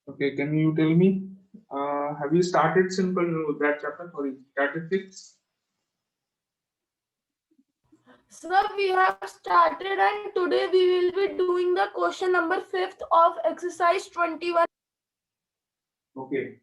Okay, can you tell me, have you started simple that chapter? Sorry, statistics. Sir, we have started and today we will be doing the question number 5th of exercise 21. Okay.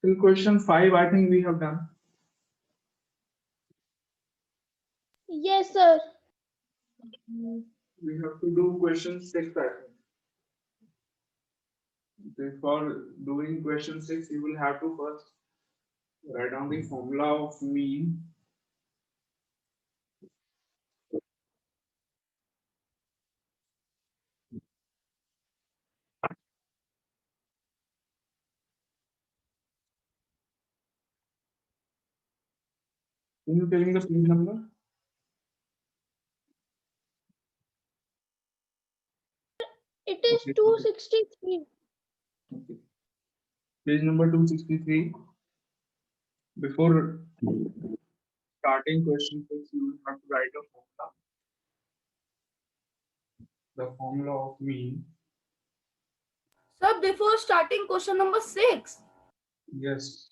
Till question 5, I think we have done. Yes, sir. We have to do question 6, I think. Before doing question 6, you will have to first write down the formula of mean. Can you tell me the page number? It is Okay. 263. Okay. Page number 263. Before starting question 6, you will have to write a formula. The formula of mean. Sir, before starting question number 6. Yes.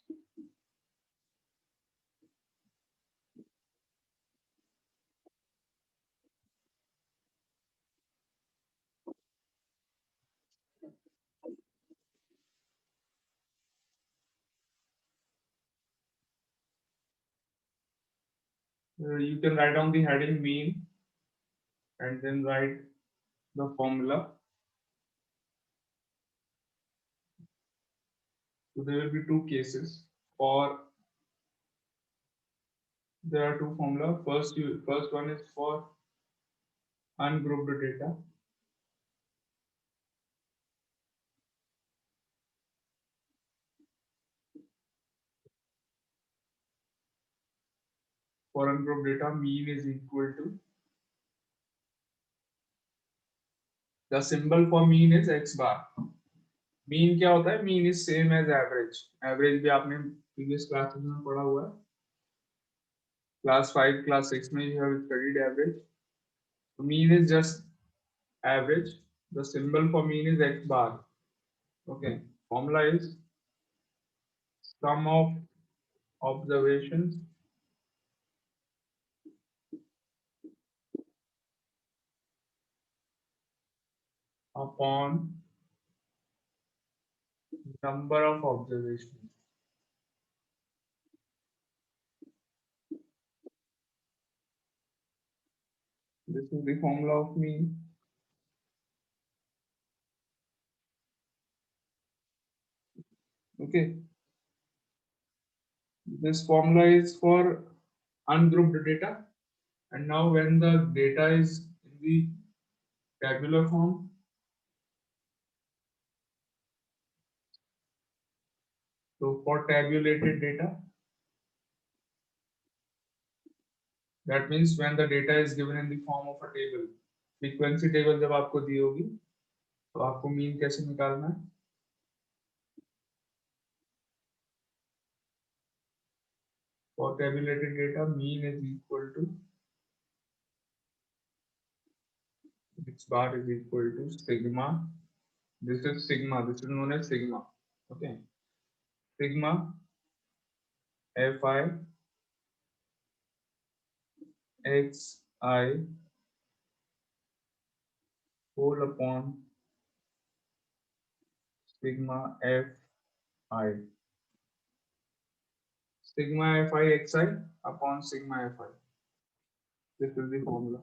You can write down the heading mean and then write the formula. So there will be two cases. For there are two formula. First one is for ungrouped data. For ungrouped data, mean is equal to, the symbol for mean is x bar. Mean क्या होता है? Mean is same as average. Average भी आपने previous classes में पढ़ा हुआ है. Class 5, class 6 में you have studied average. Mean is just average. The symbol for mean is x bar. Okay. Formula is sum of observations upon number of observations. This is the formula of mean. Okay. This formula is for ungrouped data. And now when the data is in the tabular form, so for tabulated data, that means when the data is given in the form of a table, frequency table जब आपको दी होगी, तो आपको mean कैसे निकालना है? For tabulated data, mean is equal to x bar is equal to sigma. This is sigma. This is known as sigma. Okay. Sigma fi xi whole upon sigma fi. Sigma fi xi upon sigma fi. This is the formula.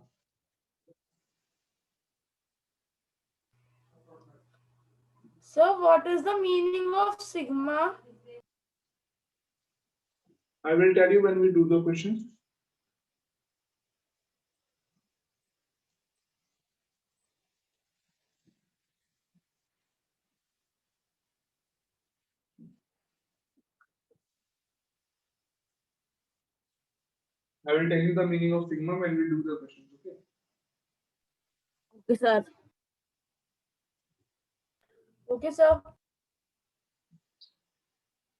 Sir, what is the meaning of sigma? I will tell you when we do the questions. I will tell you the meaning of sigma when we do the questions. Okay. Okay, sir. Okay, sir.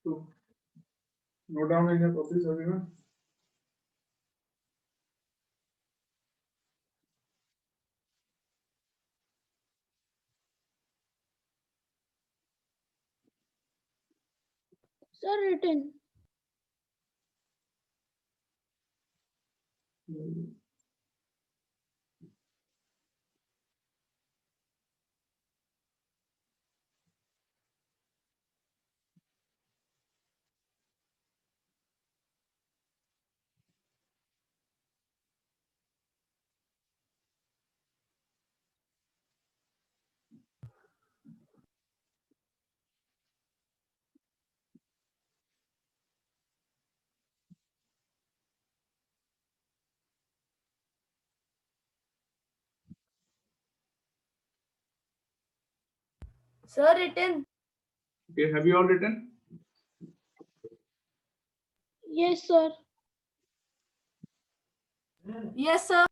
So note down in your copies, everyone. Sir, written. Sir, written. Okay, have you all written? Yes, sir. Yes, sir.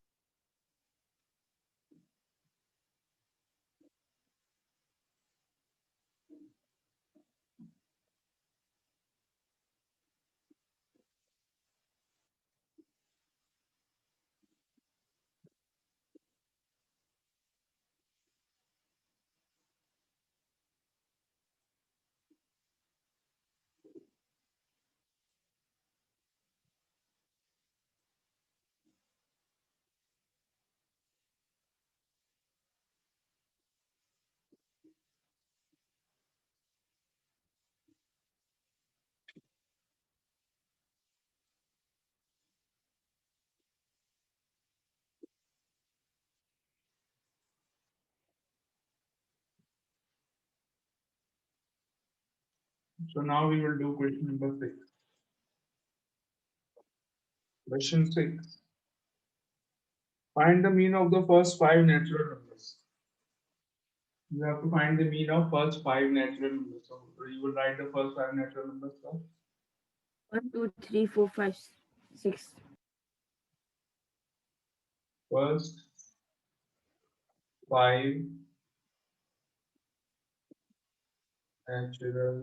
So now we will do question number 6. Question 6. Find the mean of the first 5 natural numbers. You have to find the mean of first 5 natural numbers. So you will write the first 5 natural numbers first. 1, 2, 3, 4, 5, 6. First 5 natural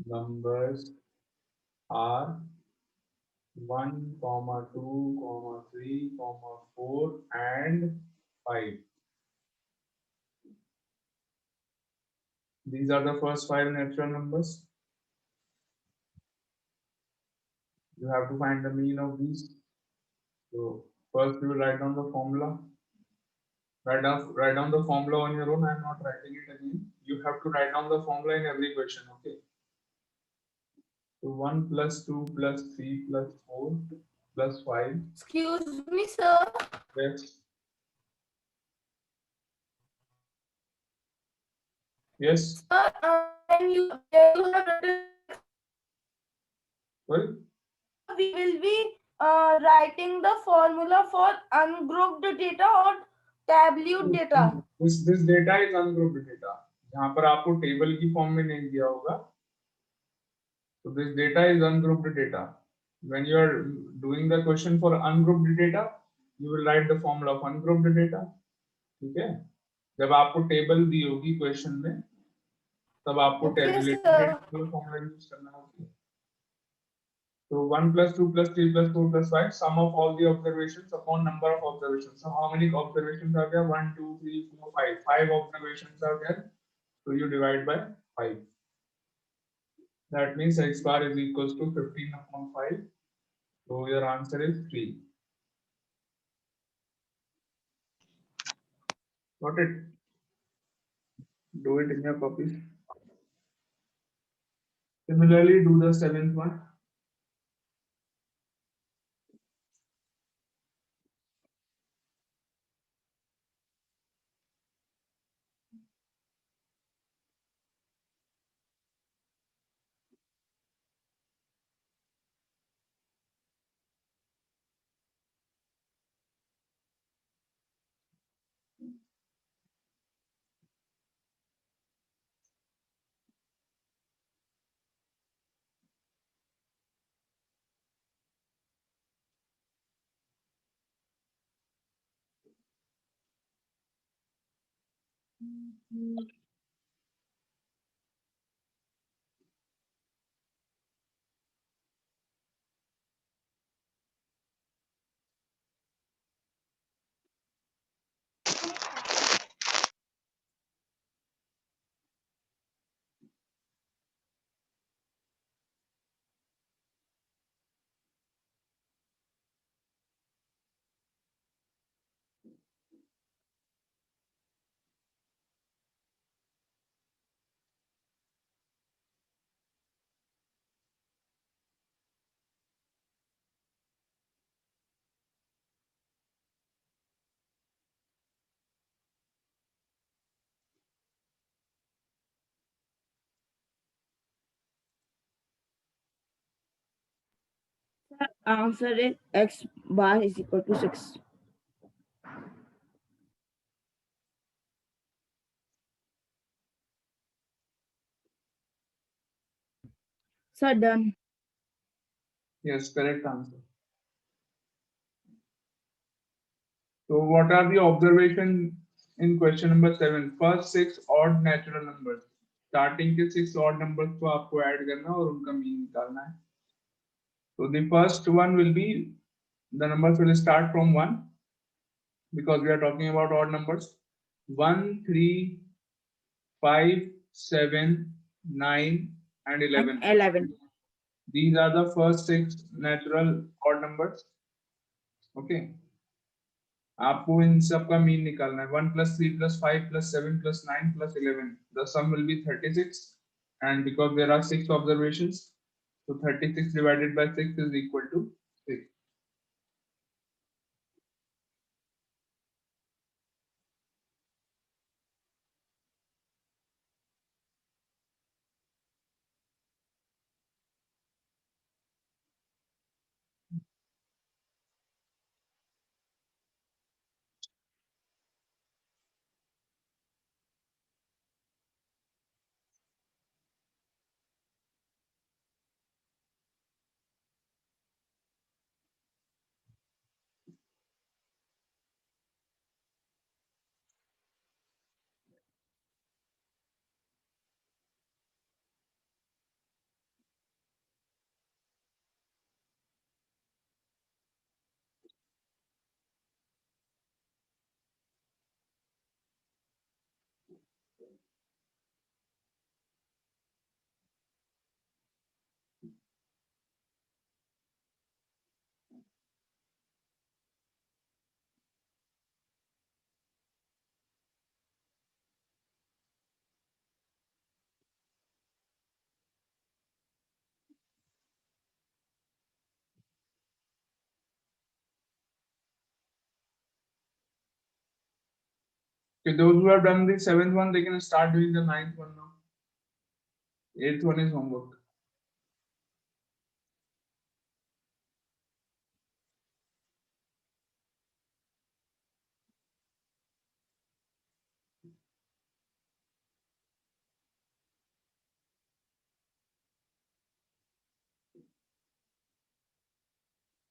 numbers are 1, comma 2, comma 3, comma 4, and 5. These are the first 5 natural numbers. You have to find the mean of these. So first you will write down the formula. Write down the formula on your own. I am not writing it again. You have to write down the formula in every question. Okay. So 1 plus 2 plus 3 plus 4 plus 5. Excuse me, sir. Yes. Yes. Sir, and you have written, Well, we will be writing the formula for ungrouped data or tableau data. this data is ungrouped data. जहाँ पर आपको table की form में नहीं दिया होगा. So this data is ungrouped data. When you are doing the question for ungrouped data, you will write the formula of ungrouped data. ठीक है? जब आपको टेबल दी होगी क्वेश्चन में, तब आपको Okay, टेबुलेटेड sir. डेटा का फॉर्मूला यूज करना होगा. So 1 plus 2 plus 3 plus 4 plus 5, sum of all the observations upon number of observations. So how many observations are there? 1, 2, 3, 4, 5. 5 observations are there. So you divide by 5. That means x bar is equals to 15 upon 5. So your answer is 3. Got it? Do it in your copies. Similarly, do the 7th one. Answer is x bar is equal to 6. Sir, done. Yes, correct answer. So what are the observation in question number 7? First 6 odd natural numbers. Starting के 6 odd numbers को आपको add करना और उनका mean निकालना है. So the first one will be, the numbers will start from 1 because we are talking about odd numbers. 1, 3, 5, 7, 9 and 11. 11. These are the first 6 natural odd numbers. Okay. आपको इन सब का मीन निकालना है. 1 plus 3 plus 5 plus 7 plus 9 plus 11. The sum will be 36, and because there are 6 observations, so 36 divided by 6 is equal to 6. Okay, those who have done the 7th one, they can start doing the 9th one now. 8th one is homework.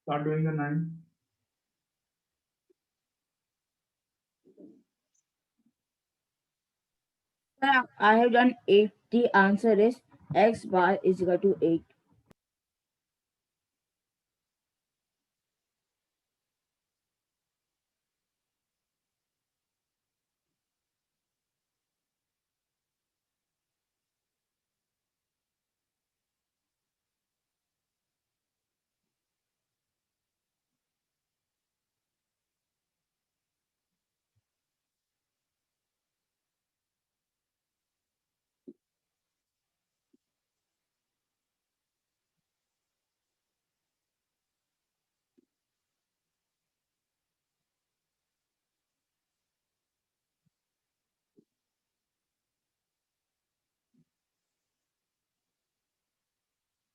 Start doing the 9th. Sir, I have done 8. The answer is x bar is equal to 8.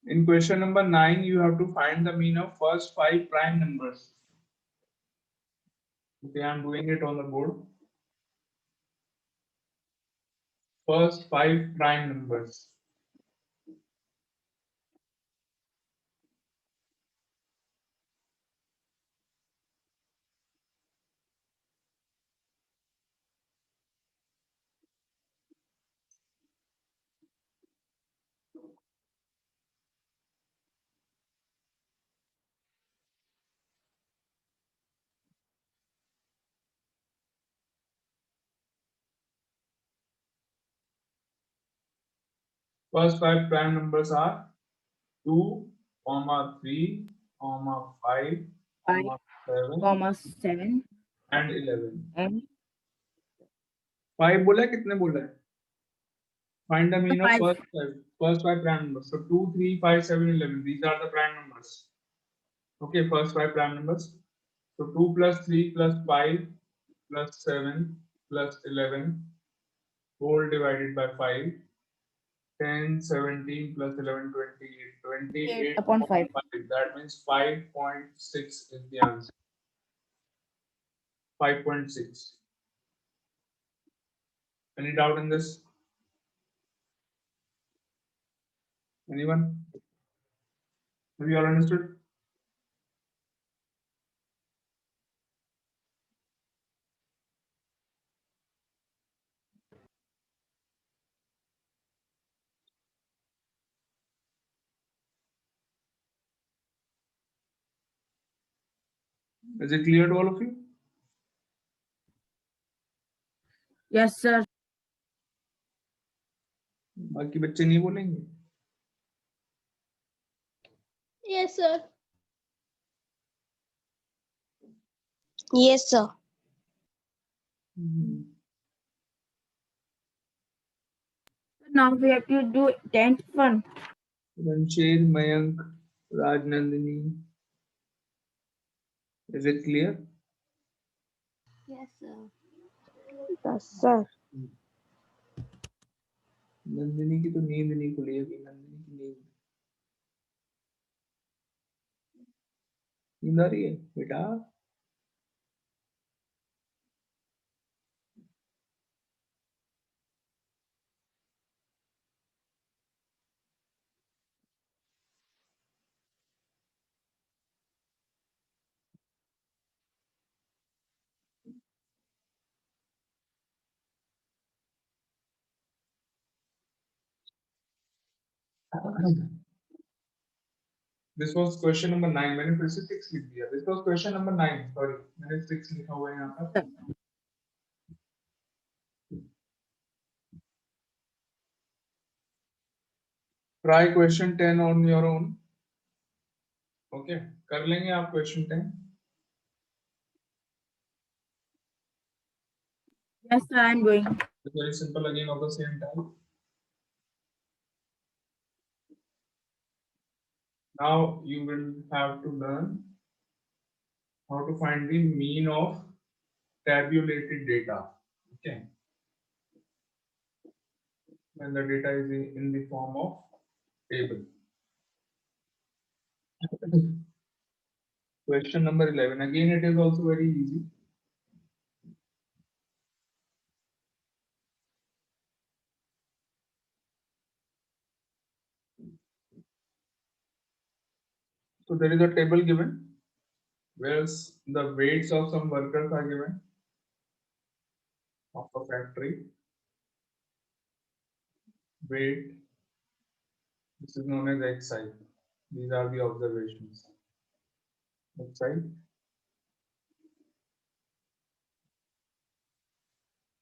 In question number 9, you have to find the mean of first 5 prime numbers. Okay, I'm doing it on the board. First 5 prime numbers. First five prime numbers are 2, 3, 5, 5, 7 7 and 11. and 5 बोला है, कितने बोला है? Find the mean of 5. first five prime numbers. So 2, 3, 5, 7, 11. These are the prime numbers. Okay, first five prime numbers. So 2 plus 3 plus 5 plus 7 plus 11 whole divided by 5. 10, 17 plus 11, 28. 28 upon upon 5. 5. That means 5.6 is the answer. 5.6. Any doubt in this? Anyone? Have you all understood? Is it clear to all of you? Yes, sir. बाकी बच्चे नहीं बोलेंगे? Yes, sir. Yes, sir. Now we have to do 10th one. Ranshir, Mayank, Rajnandini. Is it clear? Yes, sir. Yes, sir. Nandini की तो नींद नहीं खुली है कि नंदिनी की नींद आ रही है बेटा? This was question number 9. मैंने फिर से 6 लिख दिया. This was question number 9. Sorry, मैंने 6 लिखा हुआ है यहाँ पर. Try question 10 on your own. Okay, कर लेंगे आप question 10. Yes, sir, I'm going. It's very simple again of the same type. Now you will have to learn how to find the mean of tabulated data. Okay. When the data is in the form of table. Question number 11. Again, it is also very easy. So there is a table given where the weights of some workers are given of a factory. Weight. This is known as XI. These are the observations. XI.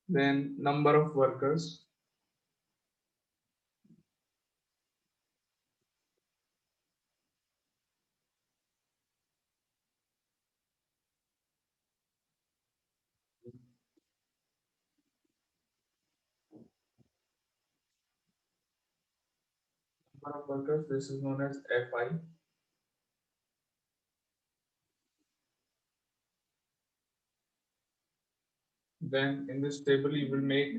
Then number of workers. Number of workers. This is known as FI. Then in this table you will make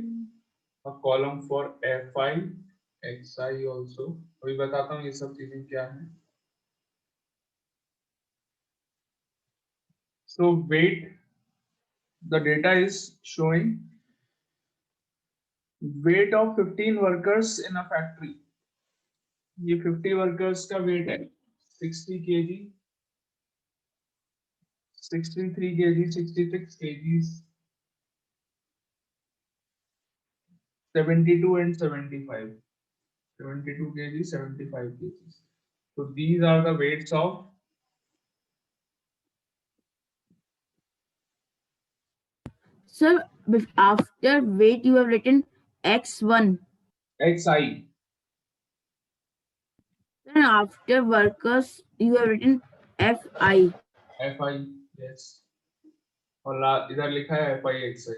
a column for FI, XI also. अभी बताता हूँ ये सब चीजें क्या हैं. So weight, the data is showing weight of 15 workers in a factory. ये 50 workers का weight है 60 kg, 63 kg, 66 kg, 72 and 75. 72 kg, 75 kg. So these are the weights of Sir, after weight you have written X1. XI. after workers you have written FI. FI, yes, और इधर लिखा है FI XI.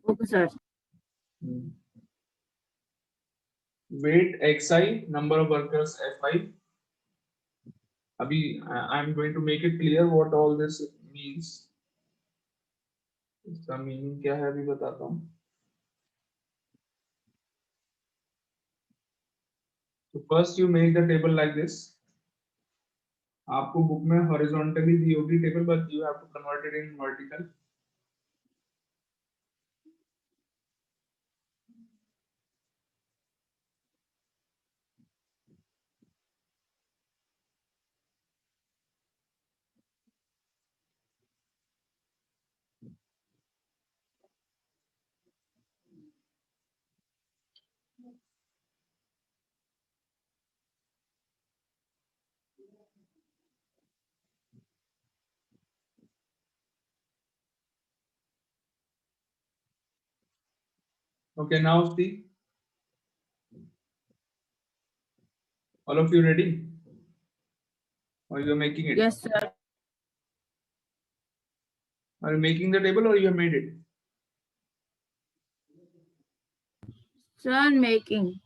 Okay, sir. Weight XI, number of workers FI. अभी I'm going to make it clear what all this means. इसका meaning क्या है अभी बताता हूँ. So first you make the table like this. आपको बुक में horizontally दी होगी table, but you have to convert it in vertical. Okay, now see. All of you ready? Or you are making it? Yes, sir. Are you making the table or you have made it? Sir, making.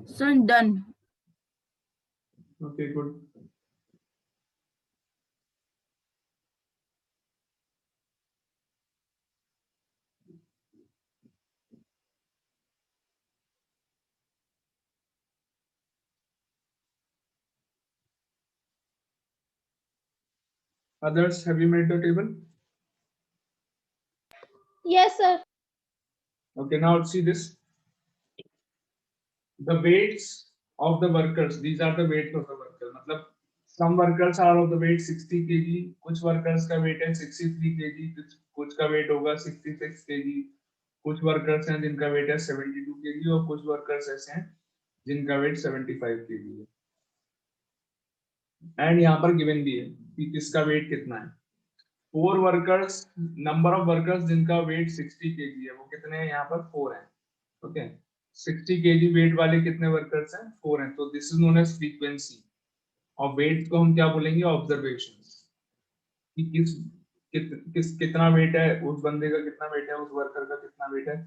Sir, done. Okay, good. Others, have you made the table? Yes, sir. Okay, now see this. The weights of the workers, these are the weights of the worker. मतलब some workers are of the weight 60 kg, कुछ workers का weight है 63 kg, कुछ का weight होगा 66 kg, कुछ workers हैं जिनका weight है 72 kg और कुछ workers ऐसे हैं जिनका weight 75 kg है. And यहाँ पर given भी है कि किसका weight कितना है. 4 workers, number of workers जिनका weight 60 kg है वो कितने हैं यहाँ पर 4 हैं. Okay. 60 kg वेट वाले कितने वर्कर्स हैं 4 हैं. तो this is known as frequency और वेट को हम क्या बोलेंगे ऑब्जर्वेशंस कि कितना वेट है उस बंदे का, कितना वेट है उस वर्कर का, कितना वेट है.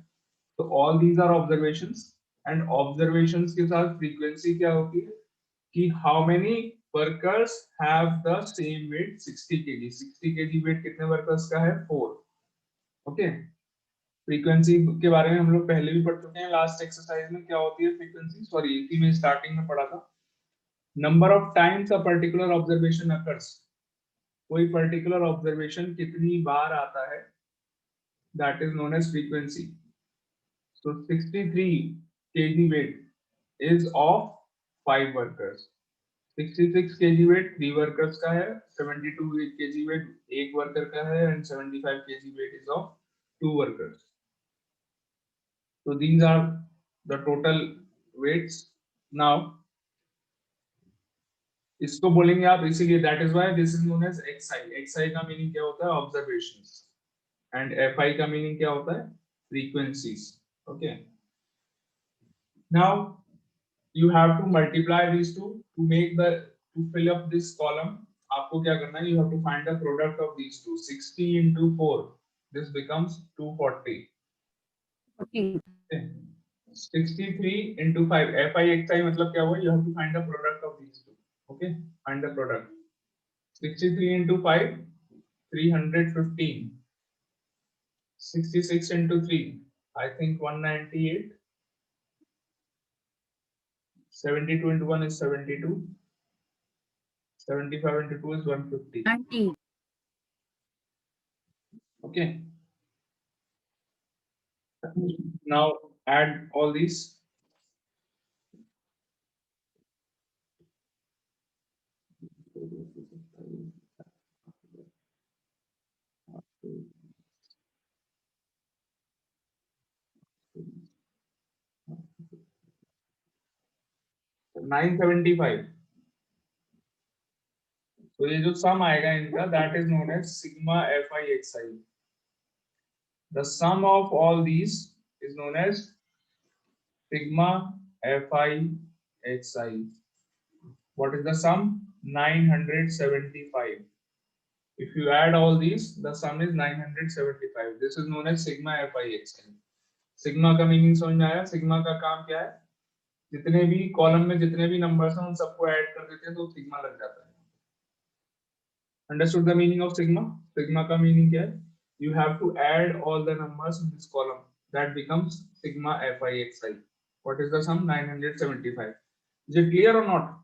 तो all these are observations and observations के साथ फ्रीक्वेंसी क्या होती है कि how many workers have the same weight 60 kg. 60 kg weight कितने वर्कर्स का है 4. ओके. फ्रीक्वेंसी के बारे में हम लोग पहले भी पढ़ चुके हैं लास्ट एक्सरसाइज में. क्या होती है फ्रीक्वेंसी? सॉरी इसी में स्टार्टिंग में पढ़ा था. Number of times a particular observation occurs. कोई पर्टिकुलर ऑब्जर्वेशन कितनी बार आता है, that is known as frequency. So 63 kg weight is of 5 workers. 66 kg weight 3 workers का है, 72 kg वेट 1 वर्कर का है and 75 kg weight is of 2 workers. So these are the total weights. Now इसको बोलेंगे आप इसीलिए that is why this is known as XI. XI का meaning क्या होता है observations and FI का मीनिंग क्या होता है frequencies. Okay. Now you have to multiply these two to make the to fill up this column. आपको क्या करना है? You have to find the product of these two. 60 into 4. This becomes 240. Okay. Okay. 63 into 5 FI XI मतलब क्या हुआ? You have to find the product of these two. Okay, find the product. 63 into 5 315. 66 into 3 I think 198. 72 into 1 is 72. 75 into 2 is 150. 90. Okay. Now add all these. 975. तो ये जो सम आएगा इनका, that is known as sigma fi xi. The sum of all these is known as sigma fi xi. What is the sum? 975. If you add all these, the sum is 975. This is known as sigma fi xi. Sigma का meaning समझ में आया? Sigma का काम क्या है? जितने भी कॉलम में जितने भी नंबर्स हैं उन सबको ऐड कर देते हैं तो सिग्मा लग जाता है. Understood the meaning of sigma? Sigma का मीनिंग क्या है? You have to add all the numbers in this column. That becomes sigma fi xi. What is the sum? 975. Is it clear or not?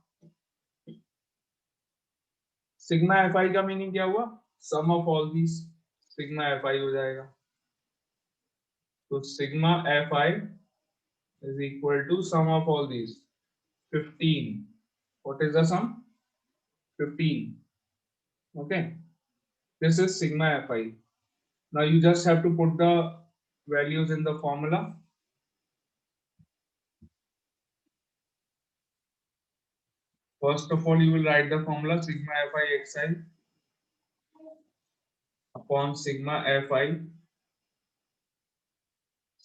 Sigma fi का meaning क्या हुआ? Sum of all these. Sigma fi हो जाएगा. तो sigma fi is equal to sum of all these. 15. What is the sum? 15. Okay. This is sigma fi. Now you just have to put the values in the formula. First of all, you will write the formula sigma fi xi upon sigma fi.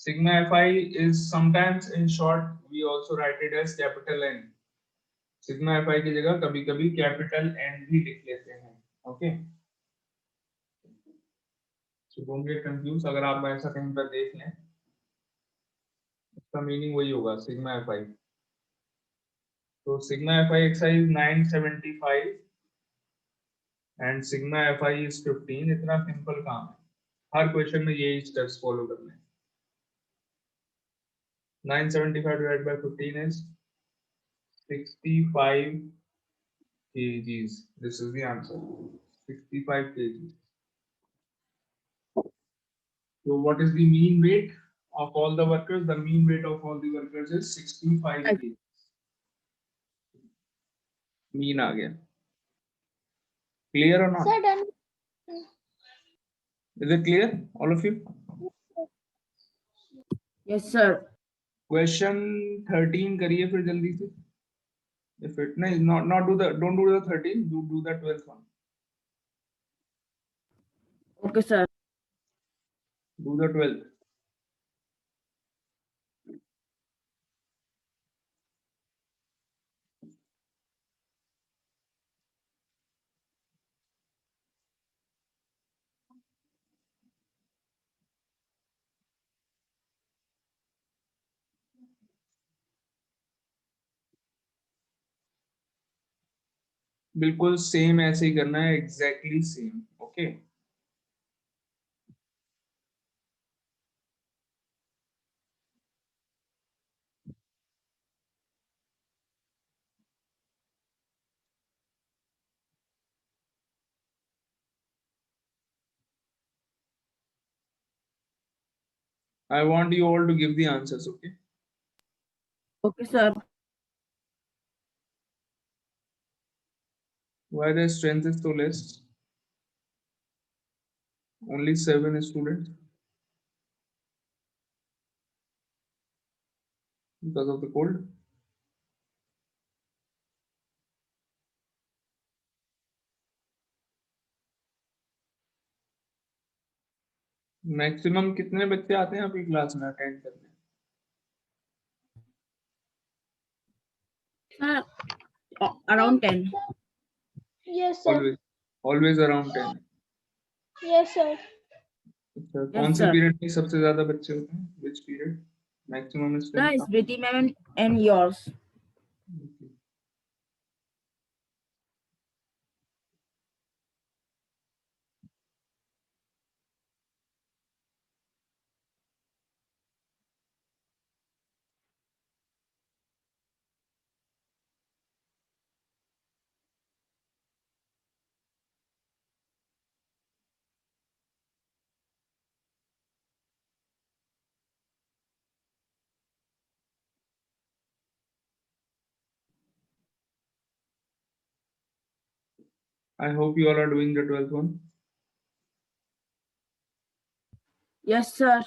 Sigma fi is sometimes in short we also write it as capital N. Sigma fi की जगह कभी-कभी capital N भी लिख लेते हैं. Okay. So don't get confused. अगर आप ऐसा कहीं पर देख लें, इसका मीनिंग वही होगा sigma fi. So sigma fi xi is 975 and sigma fi is 15. इतना सिंपल काम है. हर क्वेश्चन में यही स्टेप्स फॉलो करने हैं. 975 divided by 15 is 65 kgs. This is the answer. 65 kgs. So what is the mean weight of all the workers? The mean weight of all the workers is 65 kgs. Mean आ गया. Clear or not? Sir, done. Is it clear, all of you? Yes, sir. Question 13 करिए फिर जल्दी से. If it नहीं, not do the, don't do the 13, do the 12th one. Okay, sir. Do the 12th. बिल्कुल same ऐसे ही करना है, exactly same. Okay. I want you all to give the answers. Okay. Okay, sir. Why the strength is so less? Only 7 students. Because of the cold. Maximum कितने बच्चे आते हैं आपकी class में अटेंड करने? Sir, around 10. Yes, sir. Always around 10. Yes, sir. अच्छा, कौन से sir. पीरियड में सबसे ज्यादा बच्चे होते हैं? Which period? Maximum Sir, strength. it's Smriti ma'am and yours. Okay. I hope you all are doing the 12th one. Yes, sir.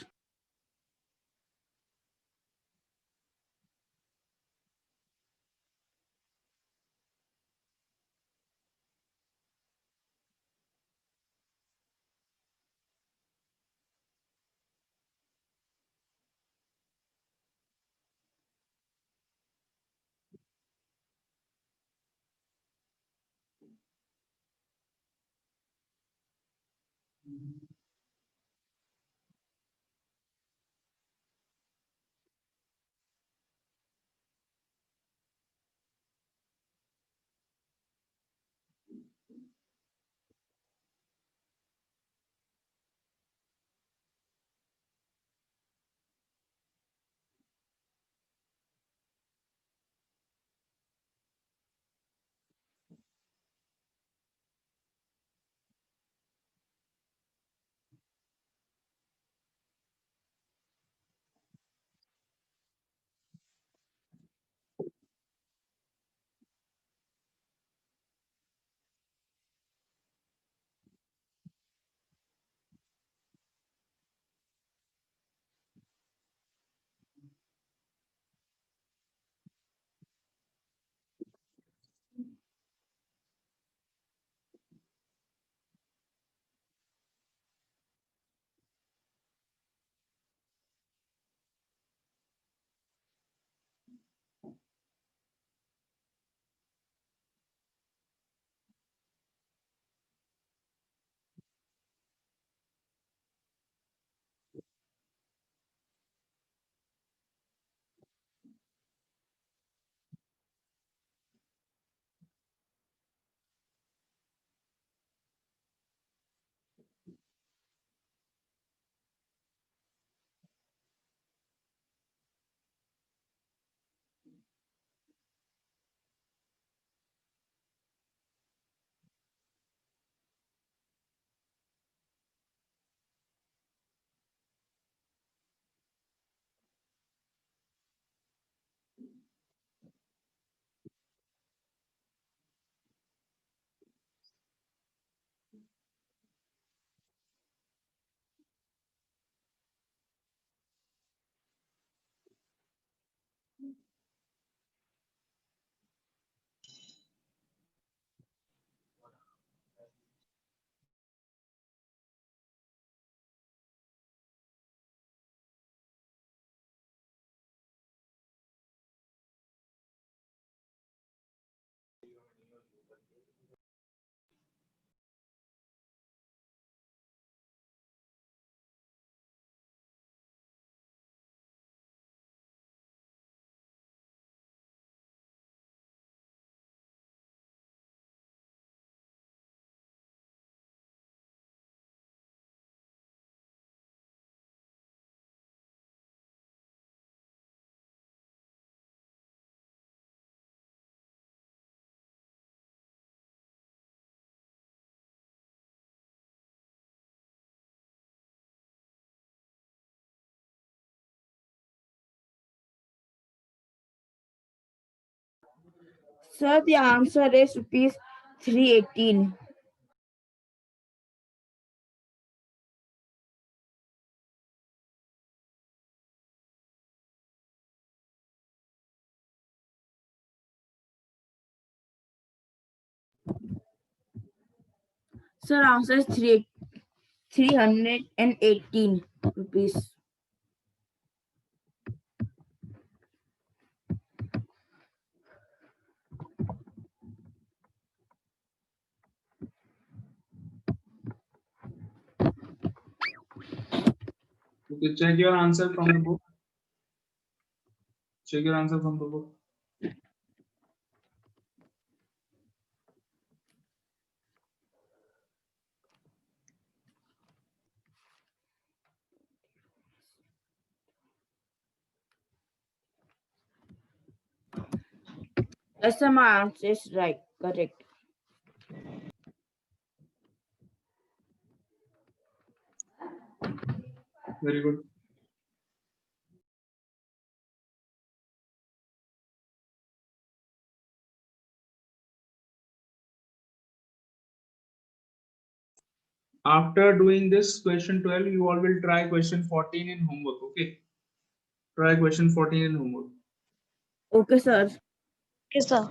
Sir, the answer is rupees 318. Sir, answer is 318 rupees. Okay, check your answer from the book. Check your answer from the book. Yes, sir, my answer is right. Correct. Very good. After doing this question 12, you all will try question 14 in homework. Okay. Try question 14 in homework. Okay, sir. Okay, sir.